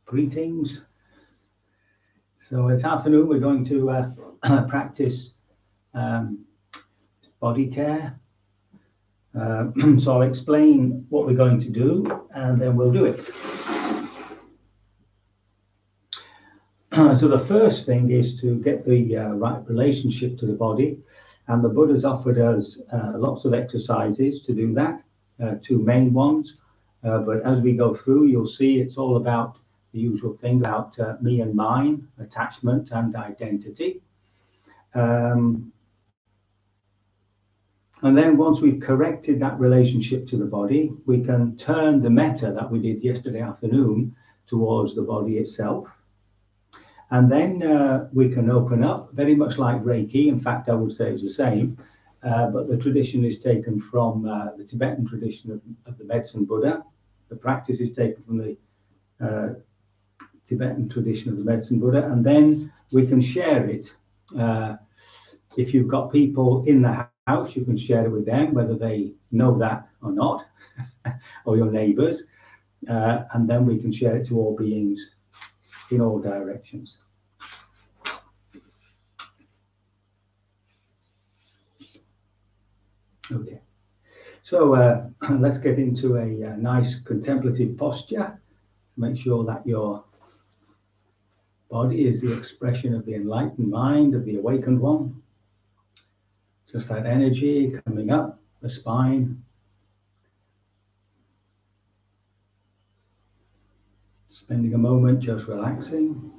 Greetings. So this afternoon we're going to practice Bodycare. So I'll explain what we're going to do and then we'll do it. So the first thing is to get the right relationship to the body, and the Buddha's offered us lots of exercises to do that, two main ones, but as we go through you'll see it's all about the usual thing about me and mine, attachment and identity. And then once we've corrected that relationship to the body, we can turn the metta that we did yesterday afternoon towards the body itself. And then we can open up, very much like Reiki. In fact, I would say it's the same, but the tradition is taken from the Tibetan tradition of the medicine Buddha. The practice is taken from the Tibetan tradition of the medicine Buddha, and then we can share it. If you've got people in the house, you can share it with them, whether they know that or not, or your neighbors, and then we can share it to all beings in all directions. Okay, so let's get into a nice contemplative posture to make sure that your body is the expression of the enlightened mind, of the awakened one. Just that energy coming up the spine. Spending a moment just relaxing.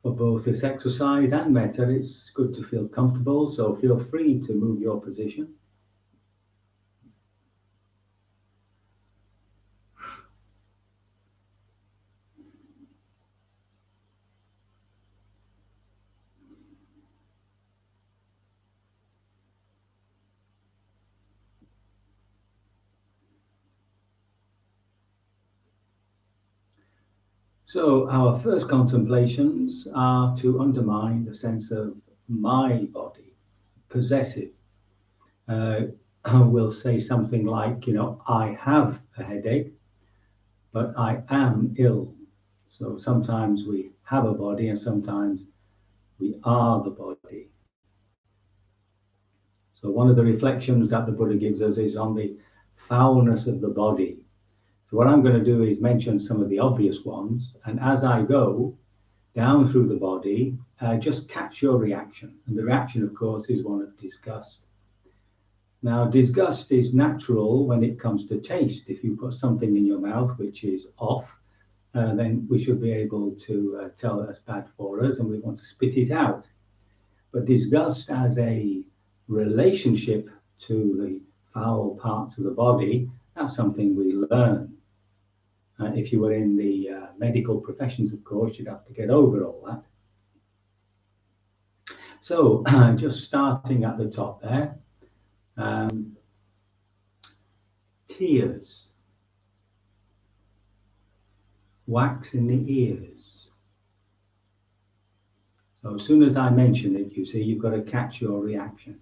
For both this exercise and metta, it's good to feel comfortable, so feel free to move your position. So our first contemplations are to undermine the sense of my body, possessive. We'll say something like, I have a headache, but I am ill. So sometimes we have a body and sometimes we are the body. So one of the reflections that the Buddha gives us is on the foulness of the body. So what I'm going to do is mention some of the obvious ones, and as I go down through the body, just catch your reaction. And the reaction, of course, is one of disgust. Now, disgust is natural when it comes to taste. If you put something in your mouth which is off, then we should be able to tell that's bad for us and we want to spit it out. But disgust as a relationship to the foul parts of the body, that's something we learn. If you were in the medical professions, of course, you'd have to get over all that. So just starting at the top there, tears, wax in the ears. So as soon as I mention it, you see, you've got to catch your reaction.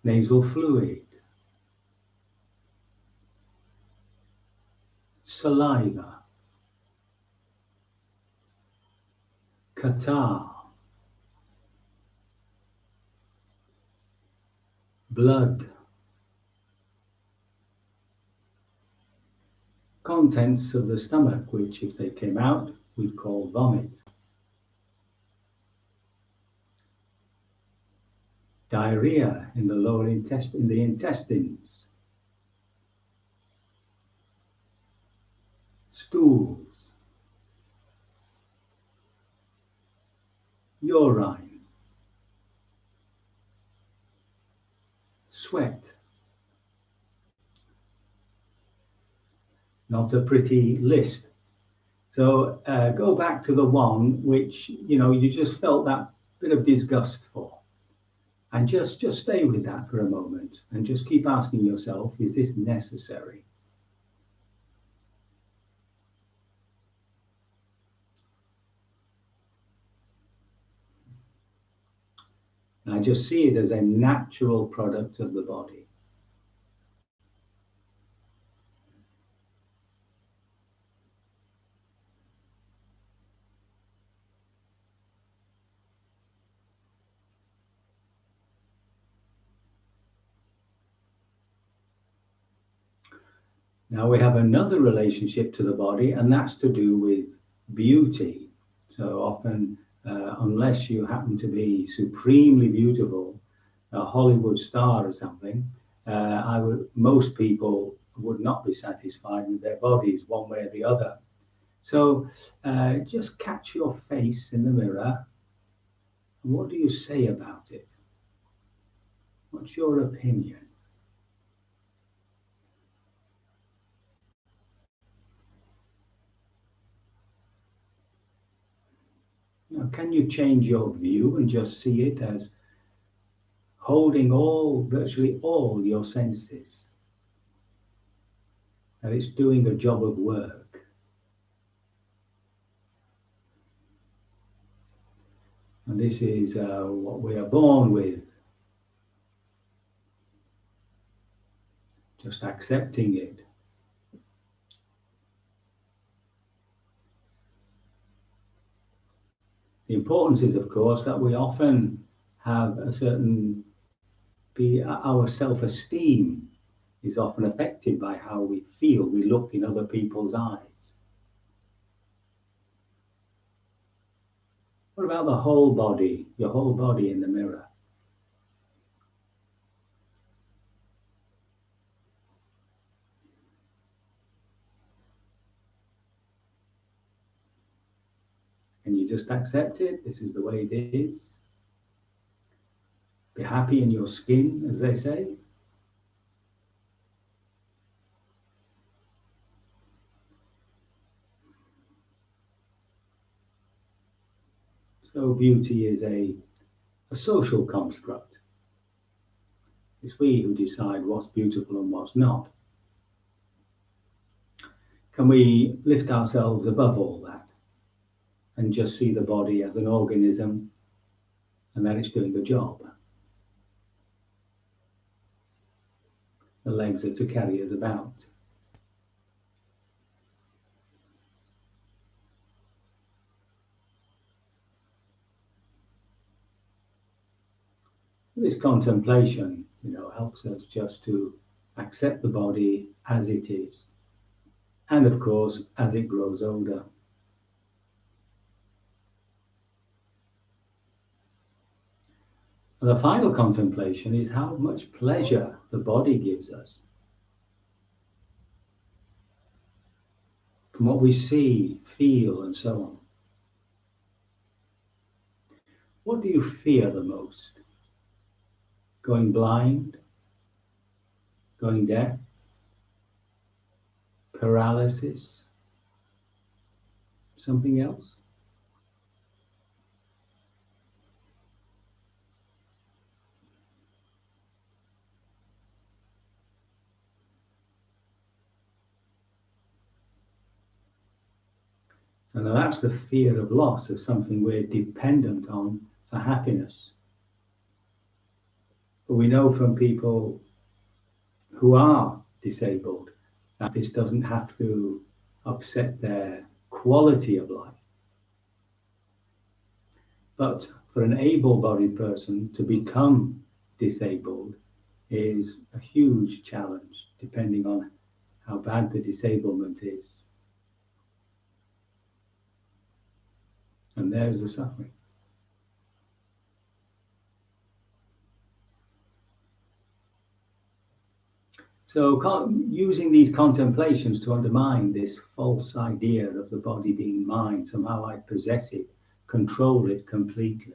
Nasal fluid, saliva, catarrh, blood, contents of the stomach, which if they came out, we'd call vomit. Diarrhea in the lower intestine, the intestines. Stools. urine, sweat. Not a pretty list. So go back to the one which you just felt that bit of disgust for, and just stay with that for a moment, and just keep asking yourself, is this necessary? And I just see it as a natural product of the body. Now we have another relationship to the body, and that's to do with beauty. So often, unless you happen to be supremely beautiful, a Hollywood star or something, most people would not be satisfied with their bodies one way or the other. So just catch your face in the mirror. And what do you say about it? What's your opinion? Now, can you change your view and just see it as holding virtually all your senses? That it's doing a job of work. And this is what we are born with. Just accepting it. The importance is, of course, that we often have our self-esteem is often affected by how we feel, we look in other people's eyes. What about the whole body, your whole body in the mirror? Can you just accept it? This is the way it is. Be happy in your skin, as they say. So beauty is a social construct. It's we who decide what's beautiful and what's not. Can we lift ourselves above all that and just see the body as an organism and that it's doing a job? The legs are to carry us about. This contemplation, helps us just to accept the body as it is, and of course, as it grows older. And the final contemplation is how much pleasure the body gives us. From what we see, feel, and so on. What do you fear the most? Going blind? Going deaf? Paralysis? Something else? So now that's the fear of loss of something we're dependent on for happiness. But we know from people who are disabled that this doesn't have to upset their quality of life. But for an able-bodied person to become disabled is a huge challenge, depending on how bad the disablement is. And there's the suffering. So using these contemplations to undermine this false idea of the body being mine, somehow I possess it, control it completely,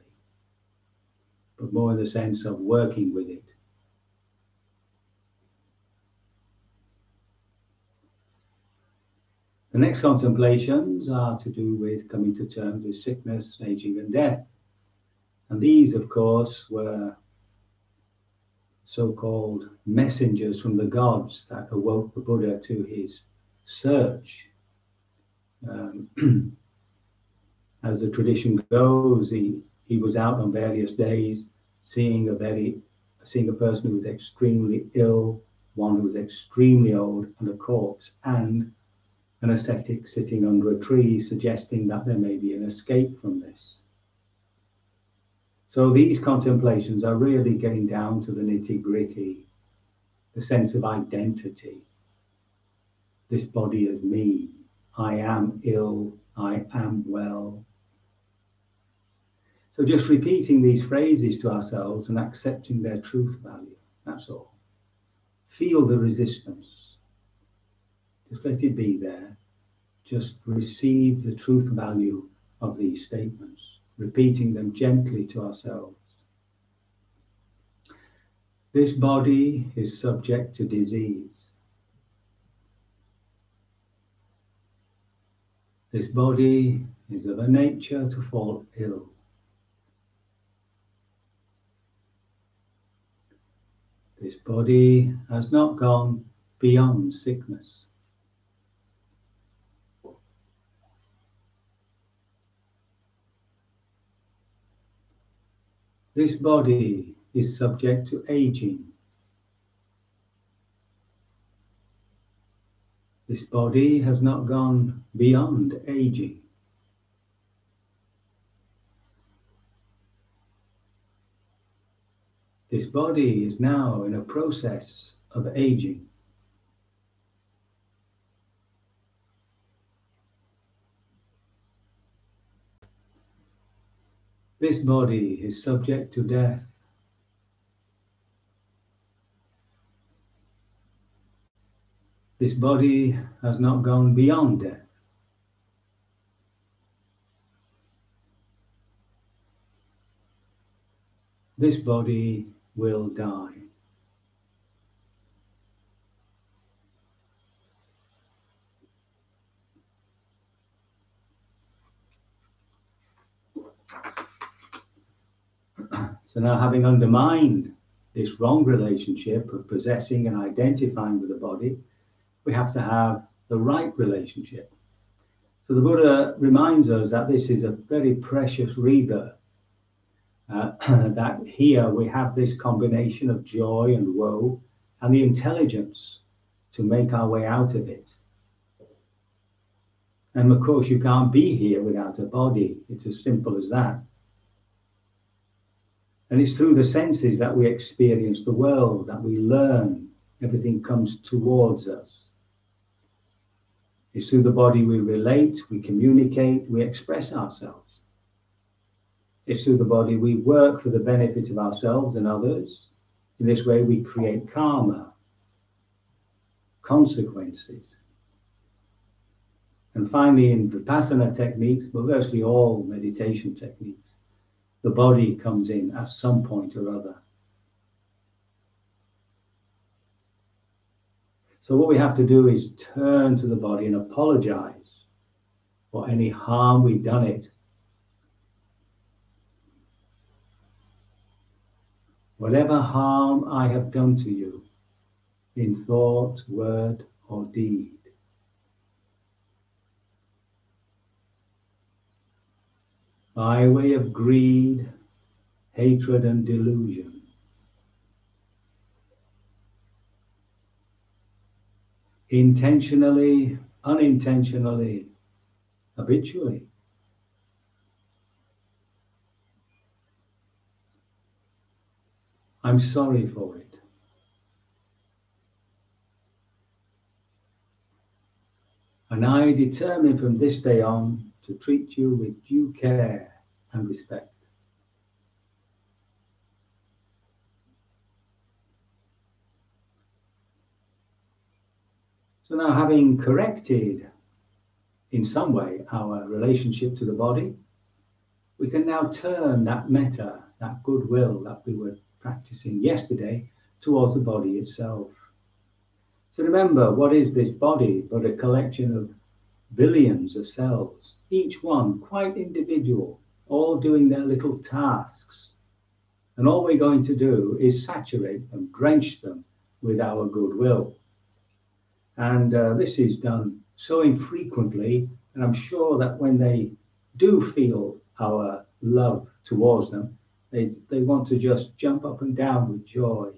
but more in the sense of working with it. The next contemplations are to do with coming to terms with sickness, aging, and death. And these, of course, were so-called messengers from the gods that awoke the Buddha to his search. As the tradition goes, he was out on various days, seeing a person who was extremely ill, one who was extremely old, and a corpse, and an ascetic sitting under a tree, suggesting that there may be an escape from this. So these contemplations are really getting down to the nitty-gritty, the sense of identity. This body is me. I am ill. I am well. So just repeating these phrases to ourselves and accepting their truth value. That's all. Feel the resistance. Just let it be there. Just receive the truth value of these statements, repeating them gently to ourselves. This body is subject to disease. This body is of a nature to fall ill. This body has not gone beyond sickness. This body is subject to aging. This body has not gone beyond aging. This body is now in a process of aging. This body is subject to death. This body has not gone beyond death. This body will die. So now, having undermined this wrong relationship of possessing and identifying with the body, we have to have the right relationship. So the Buddha reminds us that this is a very precious rebirth, that here we have this combination of joy and woe and the intelligence to make our way out of it. And of course, you can't be here without a body. It's as simple as that. And it's through the senses that we experience the world, that we learn. Everything comes towards us. It's through the body we relate, we communicate, we express ourselves. It's through the body we work for the benefit of ourselves and others. In this way, we create karma, consequences. And finally, in Vipassana techniques, but virtually all meditation techniques, the body comes in at some point or other. So what we have to do is turn to the body and apologize for any harm we've done it. Whatever harm I have done to you, in thought, word, or deed, by way of greed, hatred, and delusion, intentionally, unintentionally, habitually. I'm sorry for it. And I determine from this day on to treat you with due care and respect. So now, having corrected in some way our relationship to the body, we can now turn that metta, that goodwill that we were practicing yesterday, towards the body itself. So remember, what is this body but a collection of billions of cells, each one quite individual, all doing their little tasks. And all we're going to do is saturate them, drench them with our goodwill. And this is done so infrequently, and I'm sure that when they do feel our love towards them, they want to just jump up and down with joy.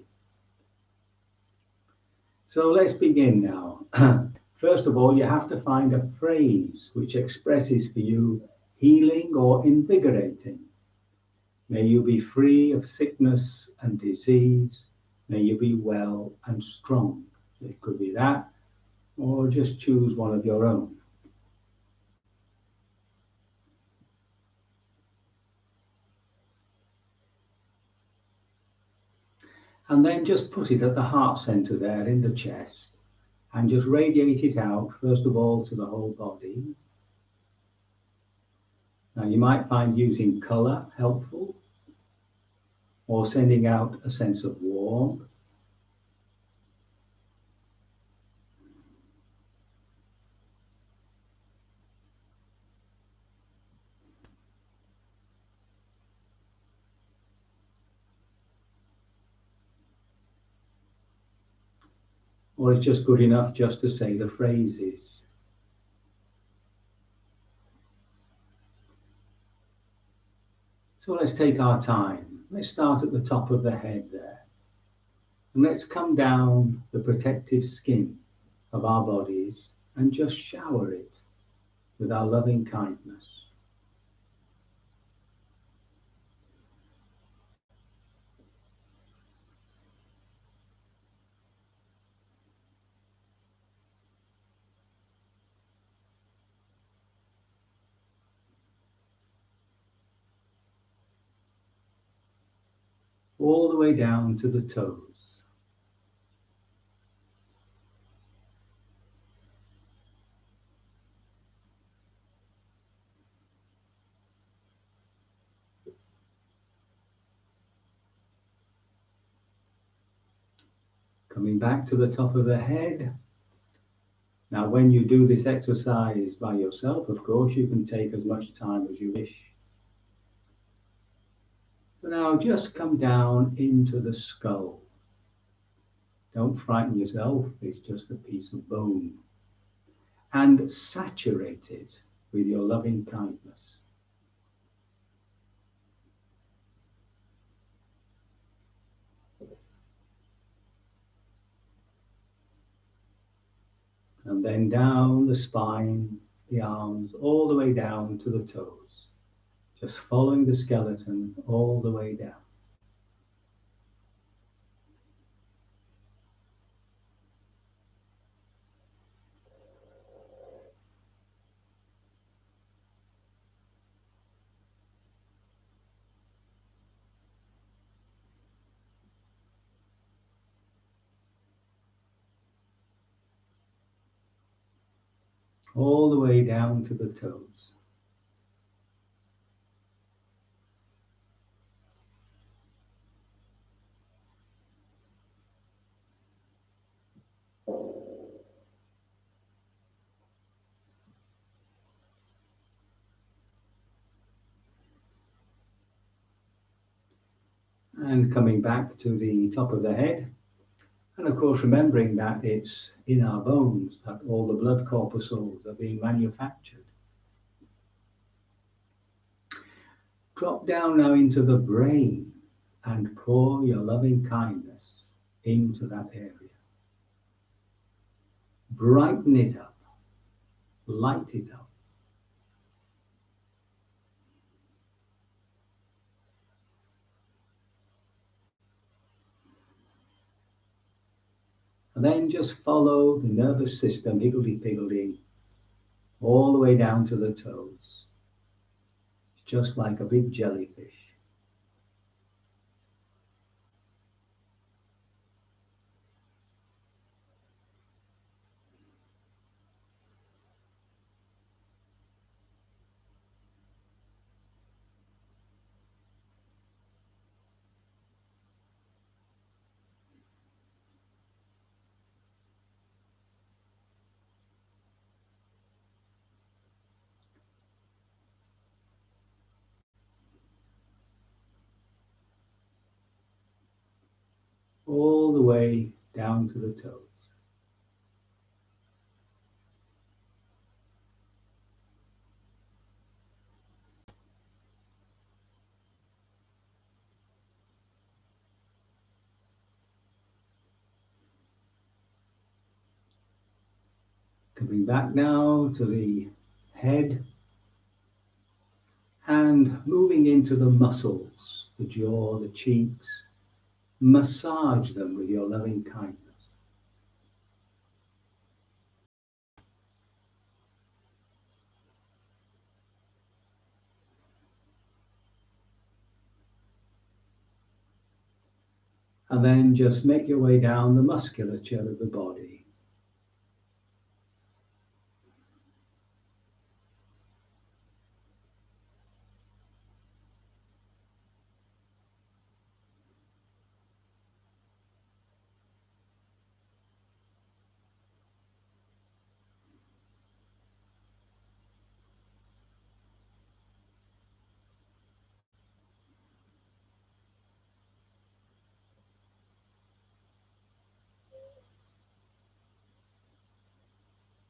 So let's begin now. First of all, you have to find a phrase which expresses for you healing or invigorating. May you be free of sickness and disease. May you be well and strong. It could be that, or just choose one of your own. And then just put it at the heart center there in the chest and just radiate it out, first of all, to the whole body. Now, you might find using color helpful or sending out a sense of warmth. Or it's just good enough just to say the phrases. So let's take our time. Let's start at the top of the head there. And let's come down the protective skin of our bodies and just shower it with our loving kindness. All the way down to the toes. Coming back to the top of the head. Now, when you do this exercise by yourself, of course, you can take as much time as you wish. So now just come down into the skull. Don't frighten yourself, it's just a piece of bone. And saturate it with your loving kindness. And then down the spine, the arms, all the way down to the toes. Just following the skeleton all the way down. All the way down to the toes. And coming back to the top of the head. And of course, remembering that it's in our bones that all the blood corpuscles are being manufactured. Drop down now into the brain and pour your loving kindness into that area. Brighten it up, light it up. And then just follow the nervous system, higgledy-piggledy, all the way down to the toes. It's just like a big jellyfish. the way down to the toes. Coming back now to the head and moving into the muscles, the jaw, the cheeks. Massage them with your loving kindness. And then just make your way down the musculature of the body.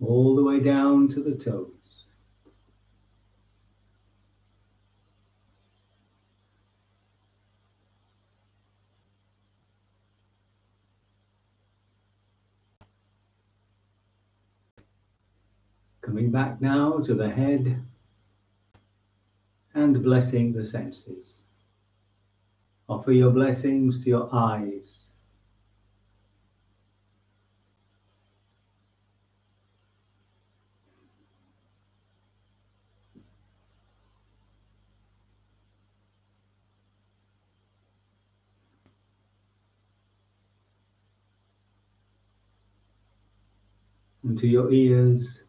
All the way down to the toes. Coming back now to the head and blessing the senses. Offer your blessings to your eyes, and to your ears,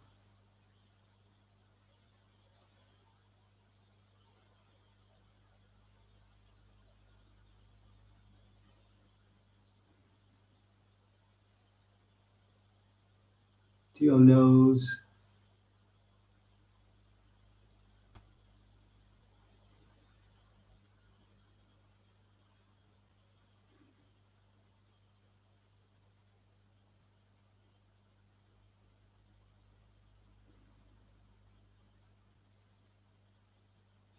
to your nose,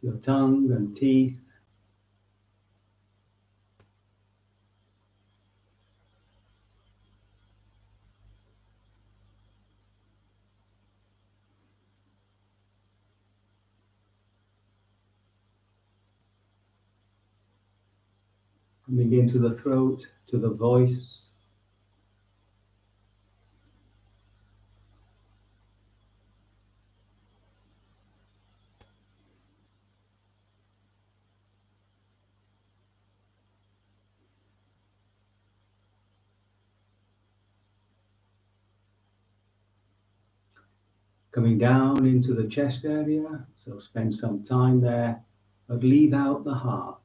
to your tongue and teeth, coming into the throat, to the voice, coming down into the chest area. So spend some time there, but leave out the heart.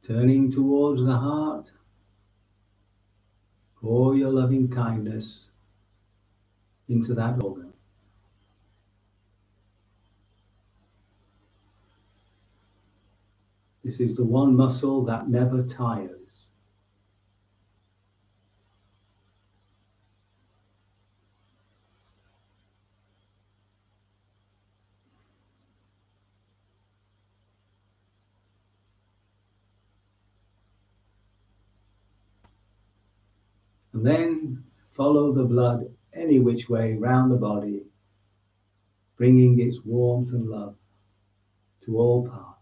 Turning towards the heart, pour your loving kindness into that organ. This is the one muscle that never tires. And then follow the blood any which way round the body, bringing its warmth and love to all parts.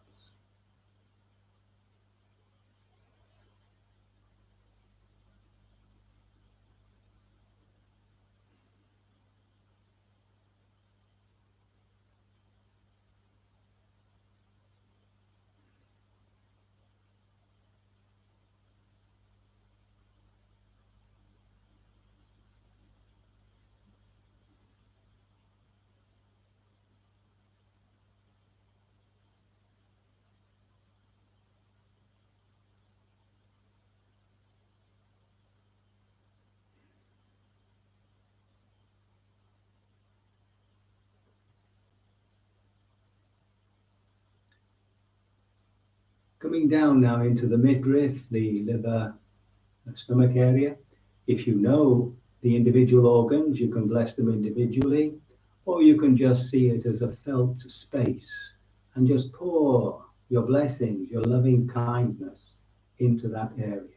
Coming down now into the midriff, the liver, stomach area. If you know the individual organs, you can bless them individually, or you can just see it as a felt space and just pour your blessings, your loving kindness into that area.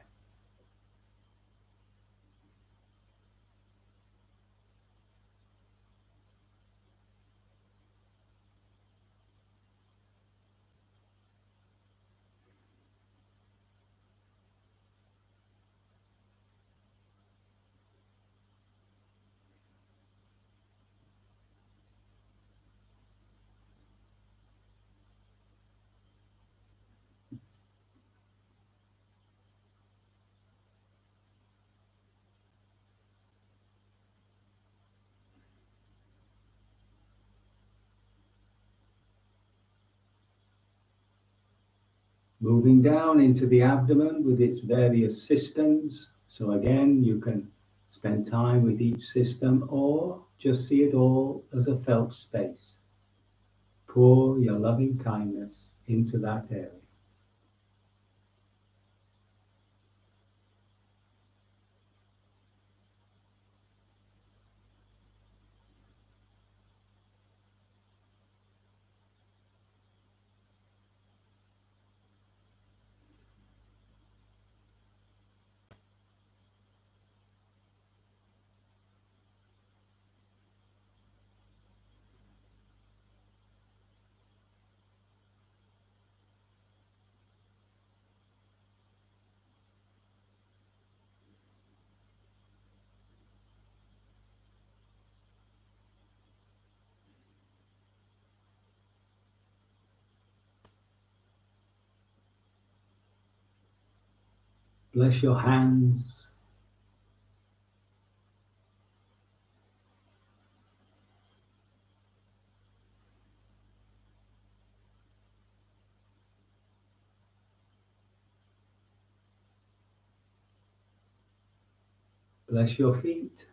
Moving down into the abdomen with its various systems. So again, you can spend time with each system or just see it all as a felt space. Pour your loving kindness into that area. Bless your hands. Bless your feet.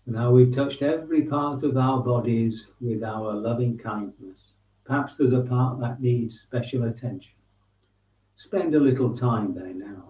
Now we've touched every part of our bodies with our loving kindness. Perhaps there's a part that needs special attention. Spend a little time there now.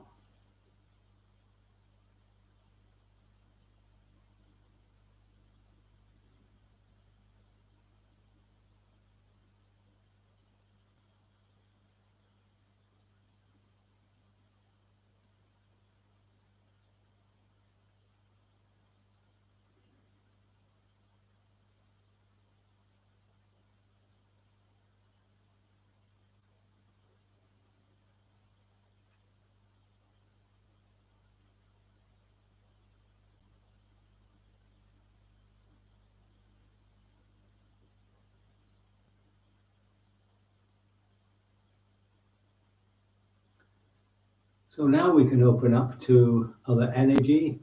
So now we can open up to other energy.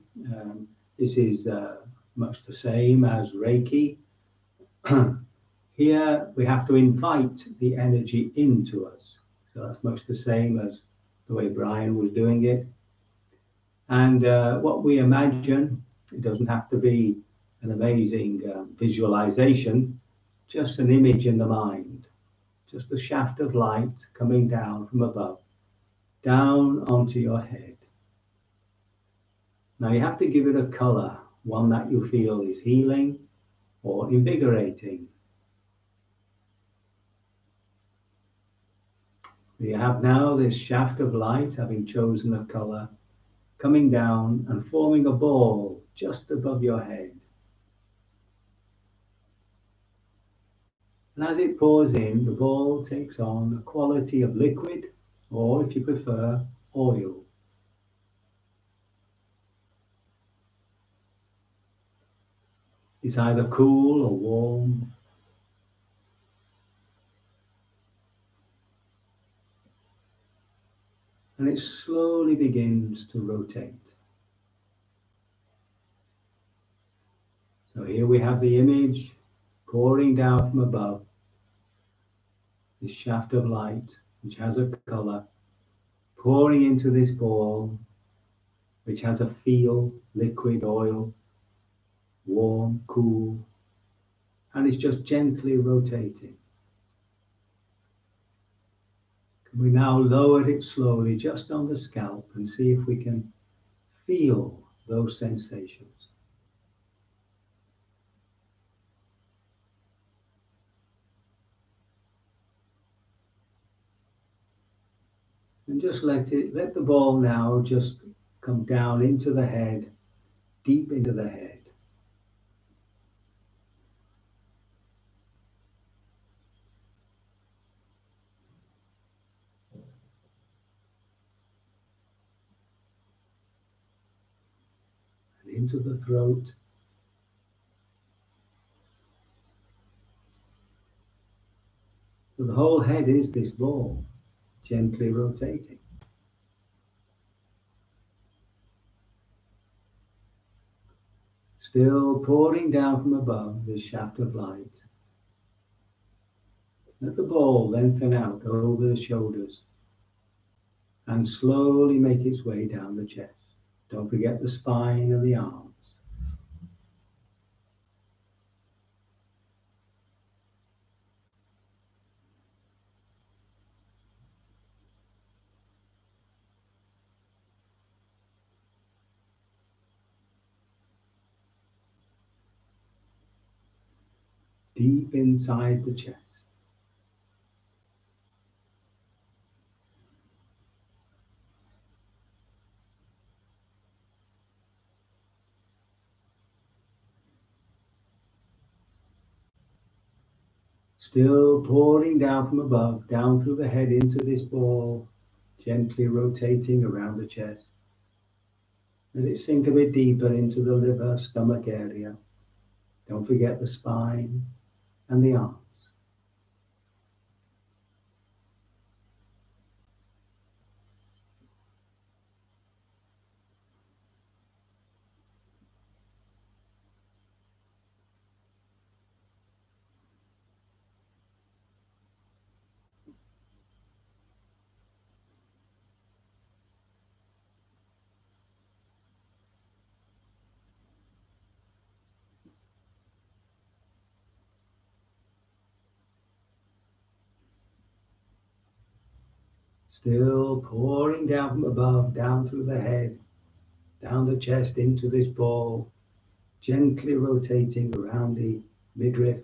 This is much the same as Reiki. Here we have to invite the energy into us. So that's much the same as the way Brian was doing it. And what we imagine, it doesn't have to be an amazing visualization, just an image in the mind, just a shaft of light coming down from above, down onto your head. Now you have to give it a color, one that you feel is healing or invigorating. You have now this shaft of light, having chosen a color, coming down and forming a ball just above your head. And as it pours in, the ball takes on the quality of liquid, or if you prefer, oil. It's either cool or warm. And it slowly begins to rotate. So here we have the image pouring down from above. this shaft of light, which has a color, pouring into this ball, which has a feel, liquid, oil, warm, cool, and it's just gently rotating. Can we now lower it slowly just on the scalp and see if we can feel those sensations? And just let the ball now just come down into the head, deep into the head. And into the throat. So the whole head is this ball, gently rotating. Still pouring down from above this shaft of light. Let the ball lengthen out over the shoulders and slowly make its way down the chest. Don't forget the spine and the arms. Deep inside the chest. Still pouring down from above, down through the head into this ball, gently rotating around the chest. Let it sink a bit deeper into the liver, stomach area. Don't forget the spine and the arms. Still pouring down from above, down through the head, down the chest into this ball, gently rotating around the midriff.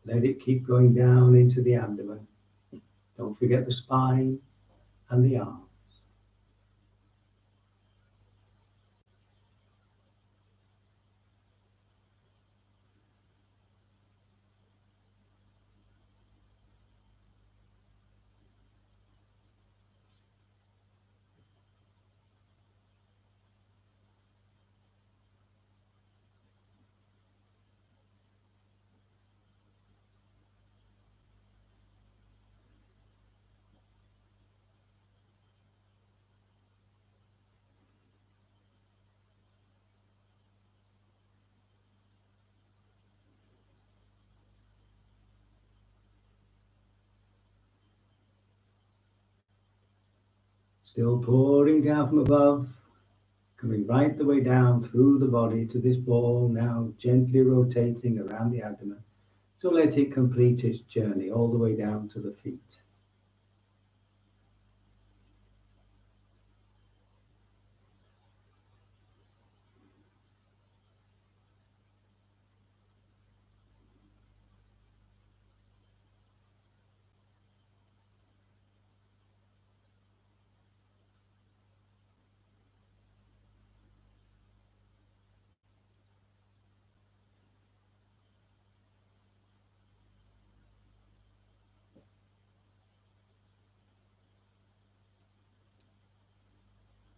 Let it keep going down into the abdomen. Don't forget the spine and the arms. Still pouring down from above, coming right the way down through the body to this ball, now gently rotating around the abdomen. So let it complete its journey all the way down to the feet.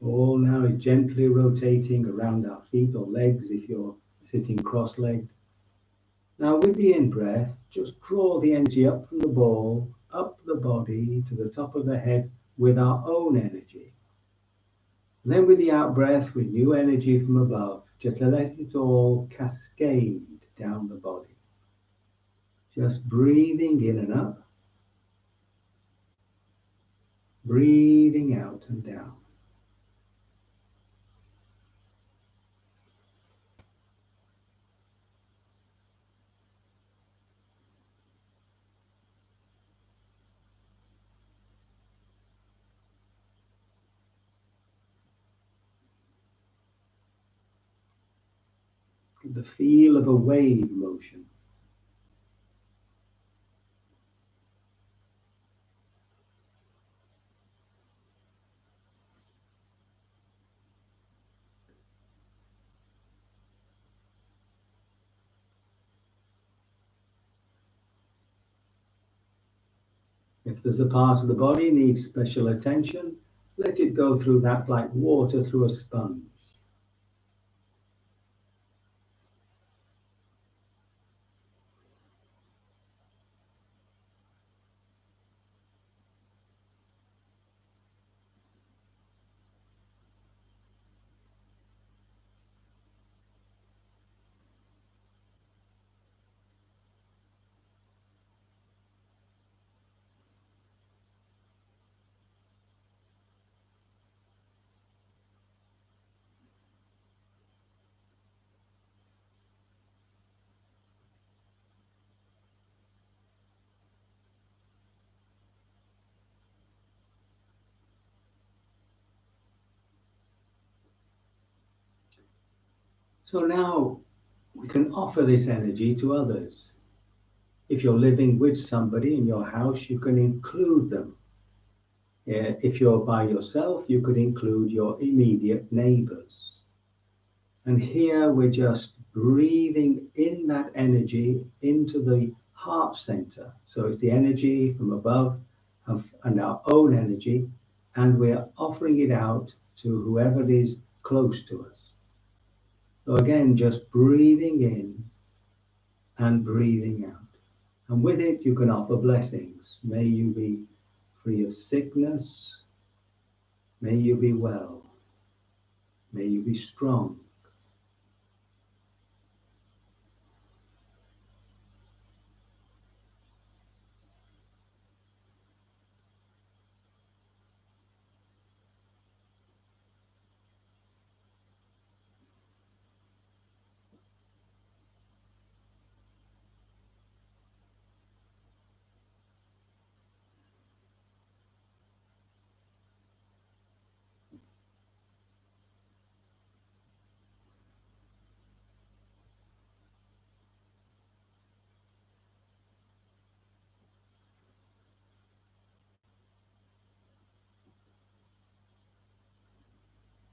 Ball now is gently rotating around our feet or legs if you're sitting cross-legged. Now with the in-breath, just draw the energy up from the ball, up the body to the top of the head with our own energy. Then with the out-breath, with new energy from above, just let it all cascade down the body. Just breathing in and up, breathing out and down. The feel of a wave motion. If there's a part of the body needs special attention, let it go through that like water through a sponge. So now we can offer this energy to others. If you're living with somebody in your house, you can include them. If you're by yourself, you could include your immediate neighbors. And here we're just breathing in that energy into the heart center. So it's the energy from above and our own energy, and we're offering it out to whoever is close to us. So again, just breathing in and breathing out. And with it, you can offer blessings. May you be free of sickness. May you be well. May you be strong.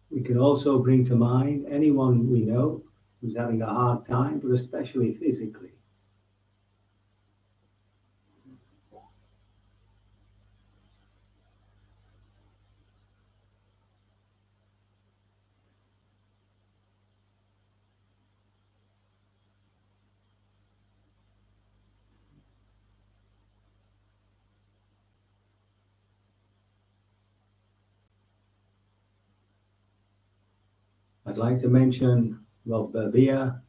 We can also bring to mind anyone we know who's having a hard time, but especially physically. I'd like to mention Rob Berbia,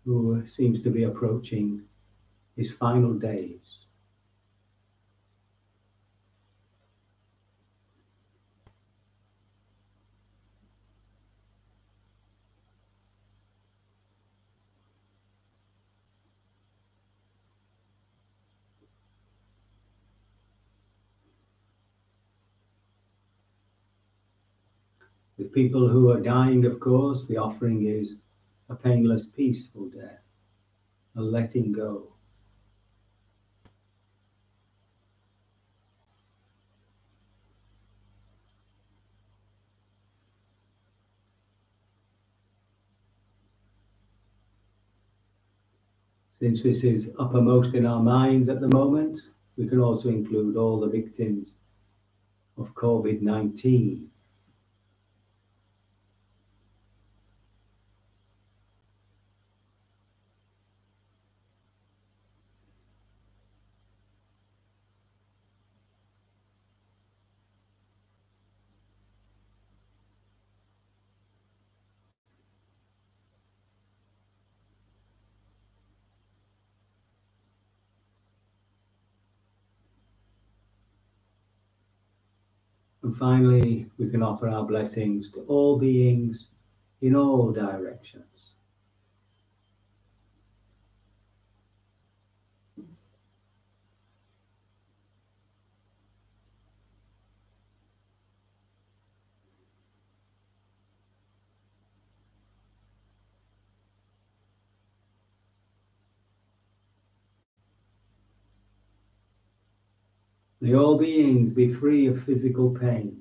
who seems to be approaching his final days. With people who are dying, of course, the offering is a painless, peaceful death, a letting go. Since this is uppermost in our minds at the moment, we can also include all the victims of COVID-19. And finally, we can offer our blessings to all beings in all directions. May all beings be free of physical pain.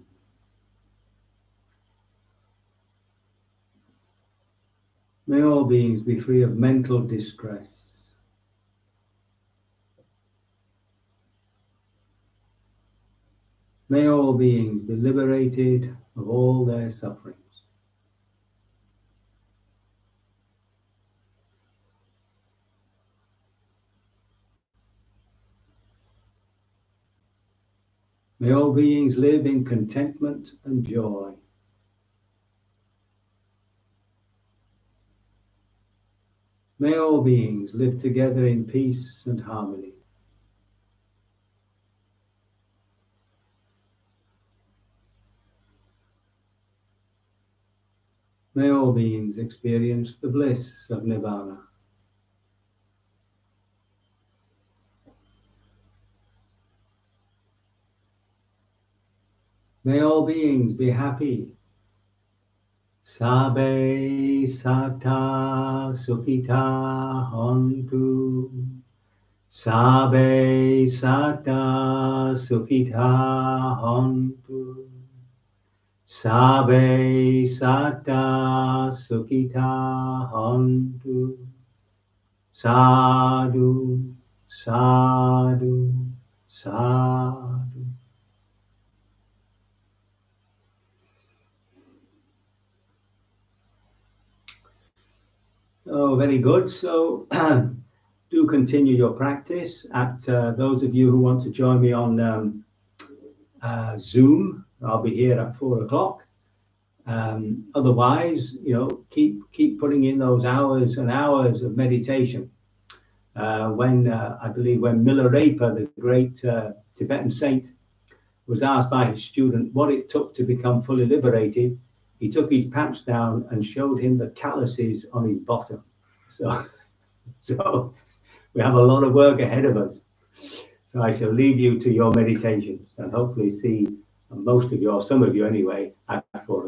May all beings be free of mental distress. May all beings be liberated of all their sufferings. May all beings live in contentment and joy. May all beings live together in peace and harmony. May all beings experience the bliss of Nirvana. May all beings be happy. Sabe sata sukhita hontu. Sabe sata sukhita hontu. Sabe sata sukhita hontu. Sadhu, sadhu, sadhu. Oh, very good. So do continue your practice. At those of you who want to join me on Zoom, I'll be here at 4 o'clock. Otherwise, keep putting in those hours and hours of meditation. I believe when Milarepa, the great Tibetan saint, was asked by his student what it took to become fully liberated, he took his pants down and showed him the calluses on his bottom. So we have a lot of work ahead of us. So I shall leave you to your meditations and hopefully see most of you, or some of you anyway, at 4